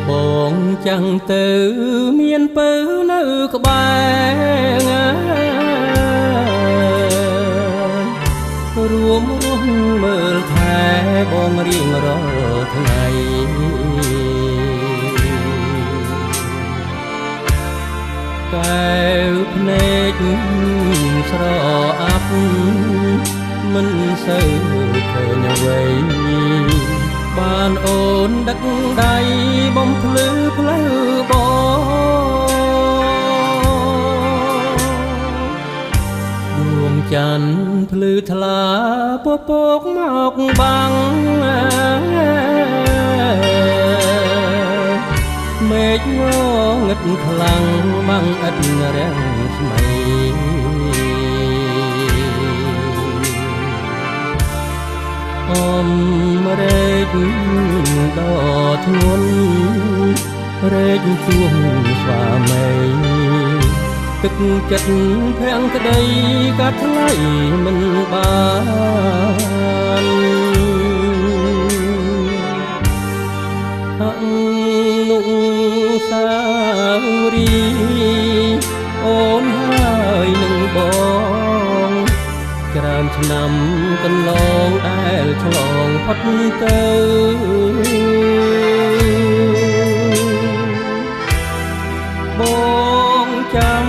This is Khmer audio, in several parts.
បងចាំងទៅមានពើនៅក្បែររួមរស់មើលថែបងរៀងរាល់ថ្ងៃកែវភ្នែកស្រអាប់មិនសូវឃើញអ្វីបានអូនដឹកដៃបំភ្លឺផ្លូវបងដួងច័ន្ទភ្លឺថ្លាពពកមកបាំងមេឃងងឹតខ្លាំងបាំងឥតរាំងស្មៃអមរែកដ៏ធ្ងន់រែកជួងស្វាមីទឹកចិត្តភាំងក្តីកាត់ថ្លៃមិនបានអនុស្សាវរីយ៍អូនហើយនឹងបងច្រើនឆ្នាំកន្លងដែលឆ្លងផុតទៅបងចាំ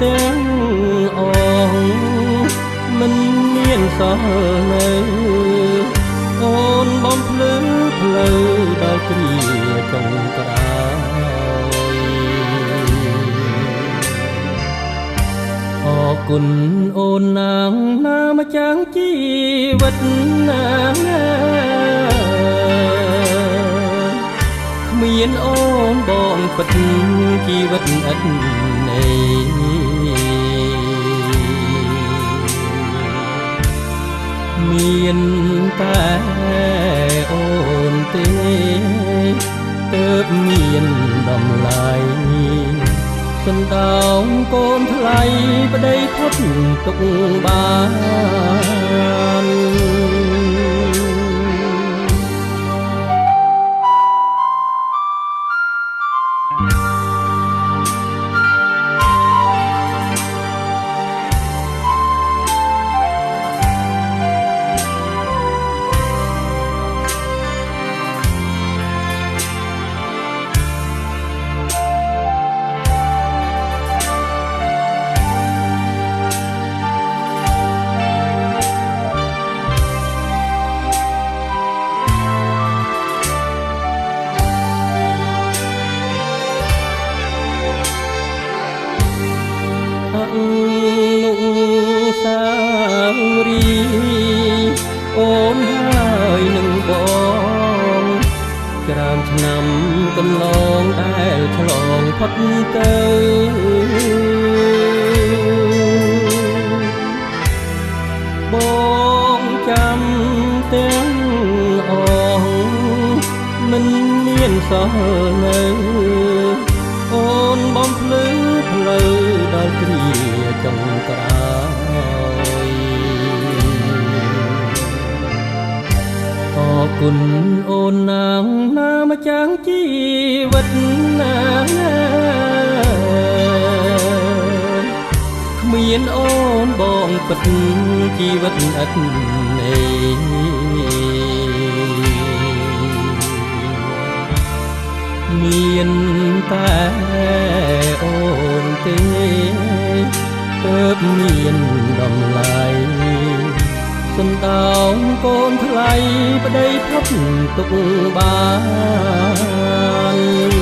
ទាំងអងមិនមានសល់នៅអូនបំភ្លឺផ្លូវដល់គ្រាចុងក្រោយអរគុណអូនណាងណាម្ចាស់ជីវិតណាគ្មានអូនបងពិតជីវិតឥតន័យមានតែអូនទេទើបមានតម្លៃសណ្ដោងកូនថ្លៃប្តីផុតទុកបានអនុស្សាវរីយ៍អូនហើយនឹងបងច្រើនឆ្នាំកន្លងដែលឆ្លងផុតទៅបងចាំទាំងអងមិនមានសល់នៅអូនបំភ្លឺផ្លូវដល់គ្រាចុងក្រោយអរគុណអូនណាងណាម្ចាស់ជីវិតណាគ្មានអូនបងពិតជីវិតឥតន័យមានតែអូនទេទើបមានតម្លៃសណ្ដោងកូនថ្លៃប្តីផុតទុកបាន